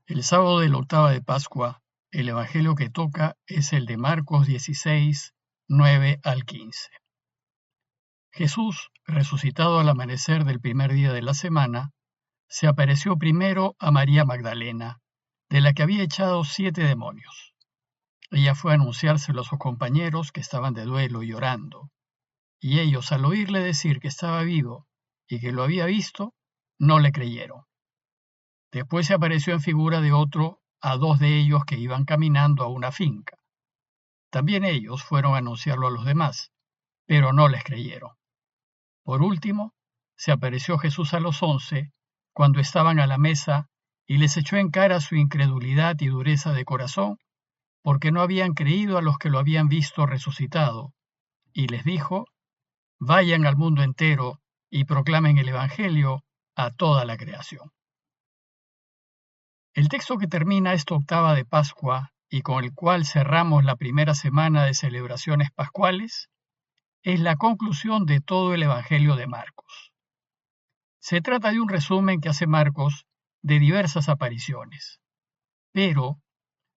El sábado de la octava de Pascua, el evangelio que toca es el de Marcos 16, 9 al 15. Jesús, resucitado al amanecer del primer día de la semana, se apareció primero a María Magdalena, de la que había echado 7 demonios. Ella fue a anunciárselo a sus compañeros que estaban de duelo y llorando, y ellos, al oírle decir que estaba vivo y que lo había visto, no le creyeron. Después se apareció en figura de otro a 2 de ellos que iban caminando a una finca. También ellos fueron a anunciarlo a los demás, pero no les creyeron. Por último, se apareció Jesús a los 11 cuando estaban a la mesa y les echó en cara su incredulidad y dureza de corazón, porque no habían creído a los que lo habían visto resucitado, y les dijo: vayan al mundo entero y proclamen el Evangelio a toda la creación. El texto que termina esta octava de Pascua y con el cual cerramos la primera semana de celebraciones pascuales es la conclusión de todo el Evangelio de Marcos. Se trata de un resumen que hace Marcos de diversas apariciones, pero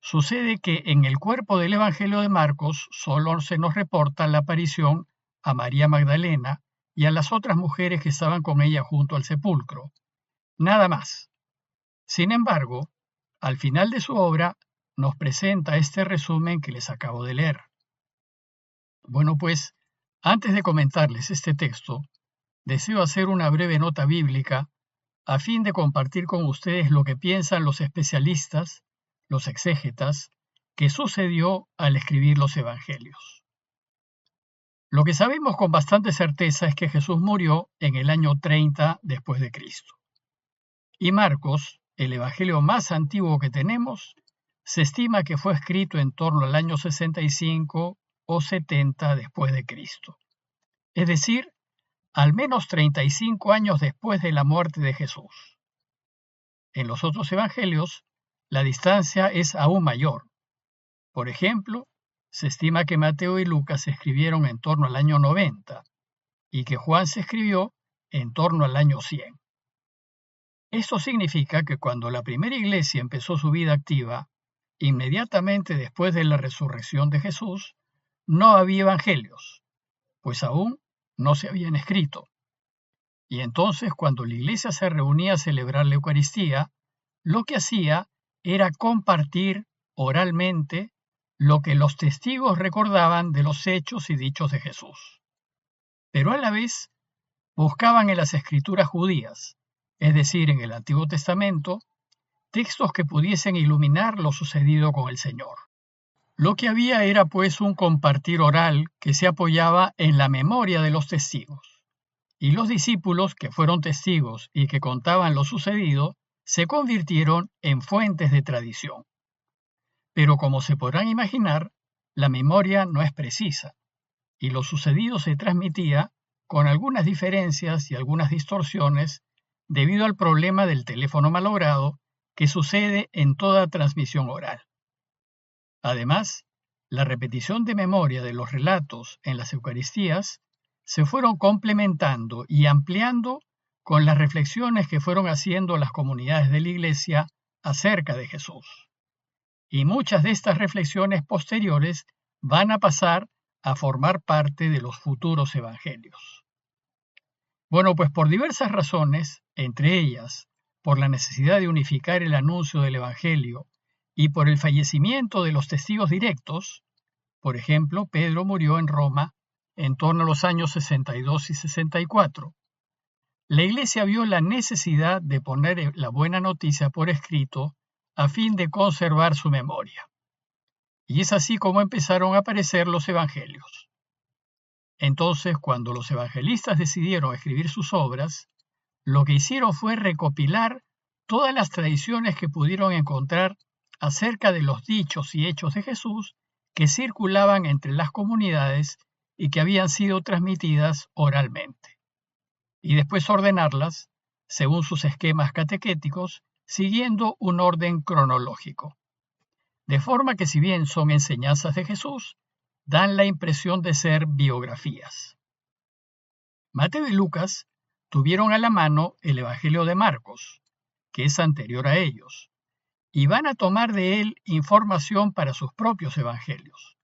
sucede que en el cuerpo del Evangelio de Marcos solo se nos reporta la aparición a María Magdalena y a las otras mujeres que estaban con ella junto al sepulcro. Nada más. Sin embargo, al final de su obra nos presenta este resumen que les acabo de leer. Bueno, pues, antes de comentarles este texto, deseo hacer una breve nota bíblica a fin de compartir con ustedes lo que piensan los especialistas, los exégetas, que sucedió al escribir los evangelios. Lo que sabemos con bastante certeza es que Jesús murió en el año 30 después de Cristo. Y Marcos, el evangelio más antiguo que tenemos, se estima que fue escrito en torno al año 65 o 70 después de Cristo. Es decir, al menos 35 años después de la muerte de Jesús. En los otros evangelios, la distancia es aún mayor. Por ejemplo, se estima que Mateo y Lucas se escribieron en torno al año 90 y que Juan se escribió en torno al año 100. Esto significa que cuando la primera iglesia empezó su vida activa, inmediatamente después de la resurrección de Jesús, no había evangelios, pues aún no se habían escrito. Y entonces, cuando la iglesia se reunía a celebrar la Eucaristía, lo que hacía era compartir oralmente lo que los testigos recordaban de los hechos y dichos de Jesús. Pero a la vez buscaban en las escrituras judías, es decir, en el Antiguo Testamento, textos que pudiesen iluminar lo sucedido con el Señor. Lo que había era pues un compartir oral que se apoyaba en la memoria de los testigos. Y los discípulos, que fueron testigos y que contaban lo sucedido, se convirtieron en fuentes de tradición. Pero como se podrán imaginar, la memoria no es precisa, y lo sucedido se transmitía con algunas diferencias y algunas distorsiones debido al problema del teléfono malogrado que sucede en toda transmisión oral. Además, la repetición de memoria de los relatos en las Eucaristías se fueron complementando y ampliando con las reflexiones que fueron haciendo las comunidades de la Iglesia acerca de Jesús. Y muchas de estas reflexiones posteriores van a pasar a formar parte de los futuros evangelios. Bueno, pues por diversas razones, entre ellas por la necesidad de unificar el anuncio del evangelio y por el fallecimiento de los testigos directos, por ejemplo, Pedro murió en Roma en torno a los años 62 y 64. La Iglesia vio la necesidad de poner la buena noticia por escrito a fin de conservar su memoria. Y es así como empezaron a aparecer los evangelios. Entonces, cuando los evangelistas decidieron escribir sus obras, lo que hicieron fue recopilar todas las tradiciones que pudieron encontrar acerca de los dichos y hechos de Jesús que circulaban entre las comunidades y que habían sido transmitidas oralmente, y después ordenarlas según sus esquemas catequéticos, siguiendo un orden cronológico. De forma que si bien son enseñanzas de Jesús, dan la impresión de ser biografías. Mateo y Lucas tuvieron a la mano el Evangelio de Marcos, que es anterior a ellos, y van a tomar de él información para sus propios evangelios.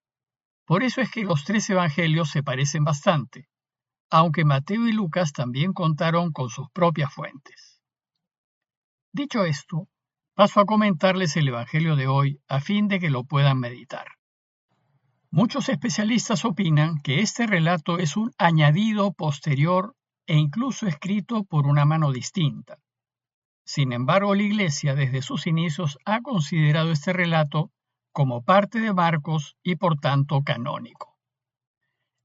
Por eso es que los tres evangelios se parecen bastante, aunque Mateo y Lucas también contaron con sus propias fuentes. Dicho esto, paso a comentarles el evangelio de hoy a fin de que lo puedan meditar. Muchos especialistas opinan que este relato es un añadido posterior e incluso escrito por una mano distinta. Sin embargo, la Iglesia desde sus inicios ha considerado este relato como parte de Marcos y por tanto canónico.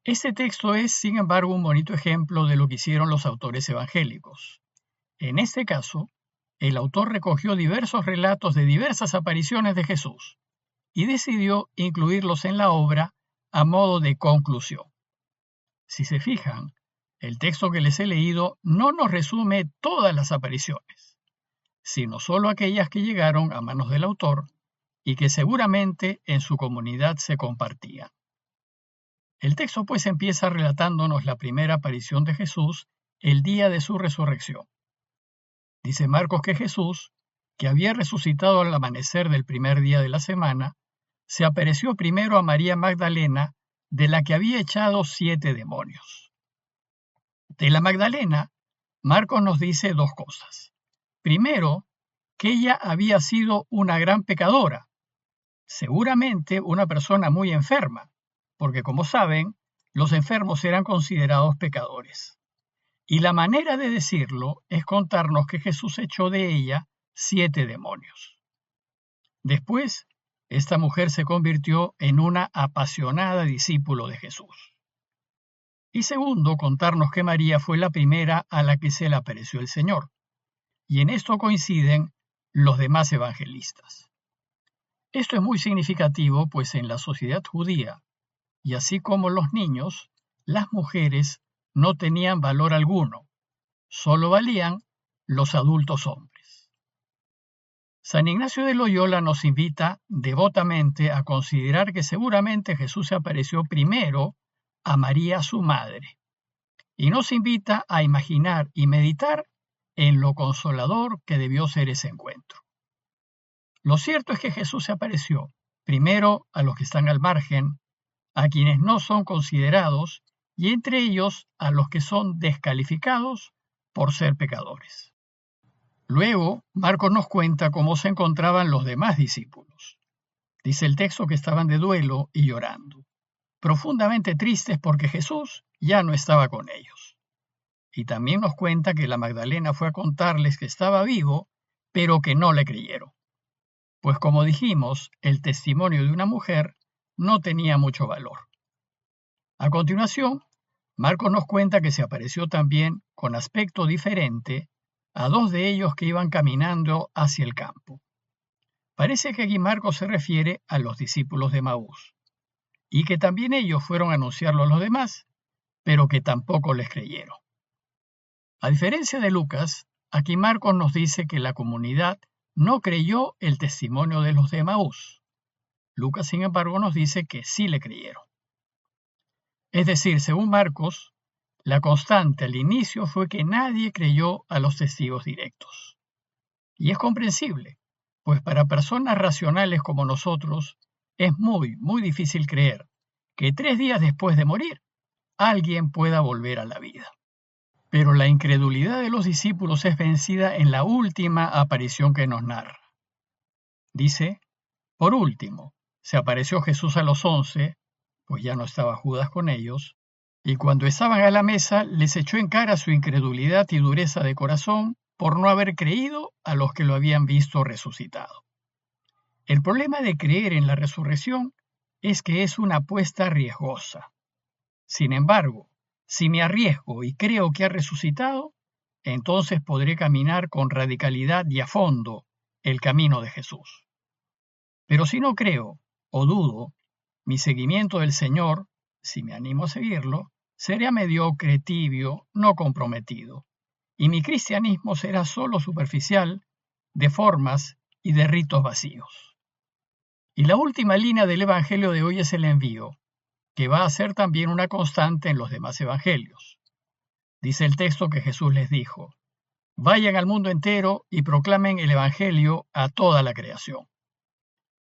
Este texto es, sin embargo, un bonito ejemplo de lo que hicieron los autores evangélicos. En este caso, el autor recogió diversos relatos de diversas apariciones de Jesús y decidió incluirlos en la obra a modo de conclusión. Si se fijan, el texto que les he leído no nos resume todas las apariciones, sino solo aquellas que llegaron a manos del autor y que seguramente en su comunidad se compartían. El texto pues empieza relatándonos la primera aparición de Jesús el día de su resurrección. Dice Marcos que Jesús, que había resucitado al amanecer del primer día de la semana, se apareció primero a María Magdalena, de la que había echado 7 demonios. De la Magdalena, Marcos nos dice dos cosas. Primero, que ella había sido una gran pecadora, seguramente una persona muy enferma, porque como saben, los enfermos eran considerados pecadores. Y la manera de decirlo es contarnos que Jesús echó de ella 7 demonios. Después, esta mujer se convirtió en una apasionada discípulo de Jesús. Y segundo, contarnos que María fue la primera a la que se le apareció el Señor. Y en esto coinciden los demás evangelistas. Esto es muy significativo, pues en la sociedad judía, y así como los niños, las mujeres no tenían valor alguno, solo valían los adultos hombres. San Ignacio de Loyola nos invita devotamente a considerar que seguramente Jesús se apareció primero a María su madre, y nos invita a imaginar y meditar en lo consolador que debió ser ese encuentro. Lo cierto es que Jesús se apareció primero a los que están al margen, a quienes no son considerados, y entre ellos a los que son descalificados por ser pecadores. Luego, Marcos nos cuenta cómo se encontraban los demás discípulos. Dice el texto que estaban de duelo y llorando, profundamente tristes porque Jesús ya no estaba con ellos. Y también nos cuenta que la Magdalena fue a contarles que estaba vivo, pero que no le creyeron. Pues como dijimos, el testimonio de una mujer no tenía mucho valor. A continuación, Marcos nos cuenta que se apareció también con aspecto diferente a 2 de ellos que iban caminando hacia el campo. Parece que aquí Marcos se refiere a los discípulos de Emaús, y que también ellos fueron a anunciarlo a los demás, pero que tampoco les creyeron. A diferencia de Lucas, aquí Marcos nos dice que la comunidad no creyó el testimonio de los de Emaús. Lucas, sin embargo, nos dice que sí le creyeron. Es decir, según Marcos, la constante al inicio fue que nadie creyó a los testigos directos. Y es comprensible, pues para personas racionales como nosotros es muy difícil creer que 3 días después de morir alguien pueda volver a la vida. Pero la incredulidad de los discípulos es vencida en la última aparición que nos narra. Dice, por último, se apareció Jesús a los 11, pues ya no estaba Judas con ellos, y cuando estaban a la mesa les echó en cara su incredulidad y dureza de corazón por no haber creído a los que lo habían visto resucitado. El problema de creer en la resurrección es que es una apuesta riesgosa. Sin embargo, si me arriesgo y creo que ha resucitado, entonces podré caminar con radicalidad y a fondo el camino de Jesús. Pero si no creo o dudo, mi seguimiento del Señor, si me animo a seguirlo, será mediocre, tibio, no comprometido, y mi cristianismo será solo superficial, de formas y de ritos vacíos. Y la última línea del Evangelio de hoy es el envío, que va a ser también una constante en los demás evangelios. Dice el texto que Jesús les dijo, Vayan al mundo entero y proclamen el Evangelio a toda la creación.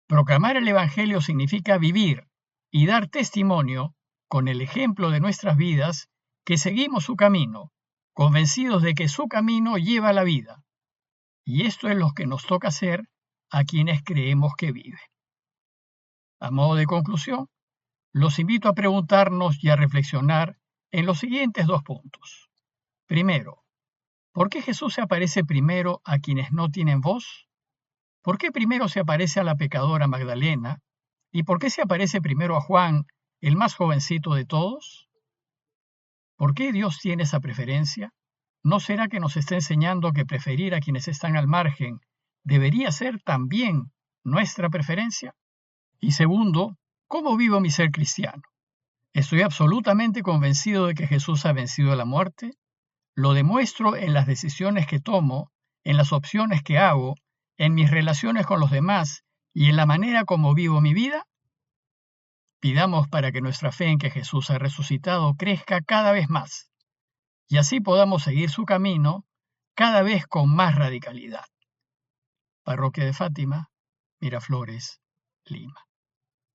Proclamar el Evangelio significa vivir y dar testimonio con el ejemplo de nuestras vidas que seguimos su camino, convencidos de que su camino lleva a la vida. Y esto es lo que nos toca hacer a quienes creemos que vive. A modo de conclusión, los invito a preguntarnos y a reflexionar en los siguientes 2 puntos. Primero, ¿por qué Jesús se aparece primero a quienes no tienen voz? ¿Por qué primero se aparece a la pecadora Magdalena? ¿Y por qué se aparece primero a Juan, el más jovencito de todos? ¿Por qué Dios tiene esa preferencia? ¿No será que nos está enseñando que preferir a quienes están al margen debería ser también nuestra preferencia? Y segundo, ¿cómo vivo mi ser cristiano? ¿Estoy absolutamente convencido de que Jesús ha vencido la muerte? ¿Lo demuestro en las decisiones que tomo, en las opciones que hago, en mis relaciones con los demás y en la manera como vivo mi vida? Pidamos para que nuestra fe en que Jesús ha resucitado crezca cada vez más y así podamos seguir su camino cada vez con más radicalidad. Parroquia de Fátima, Miraflores, Lima.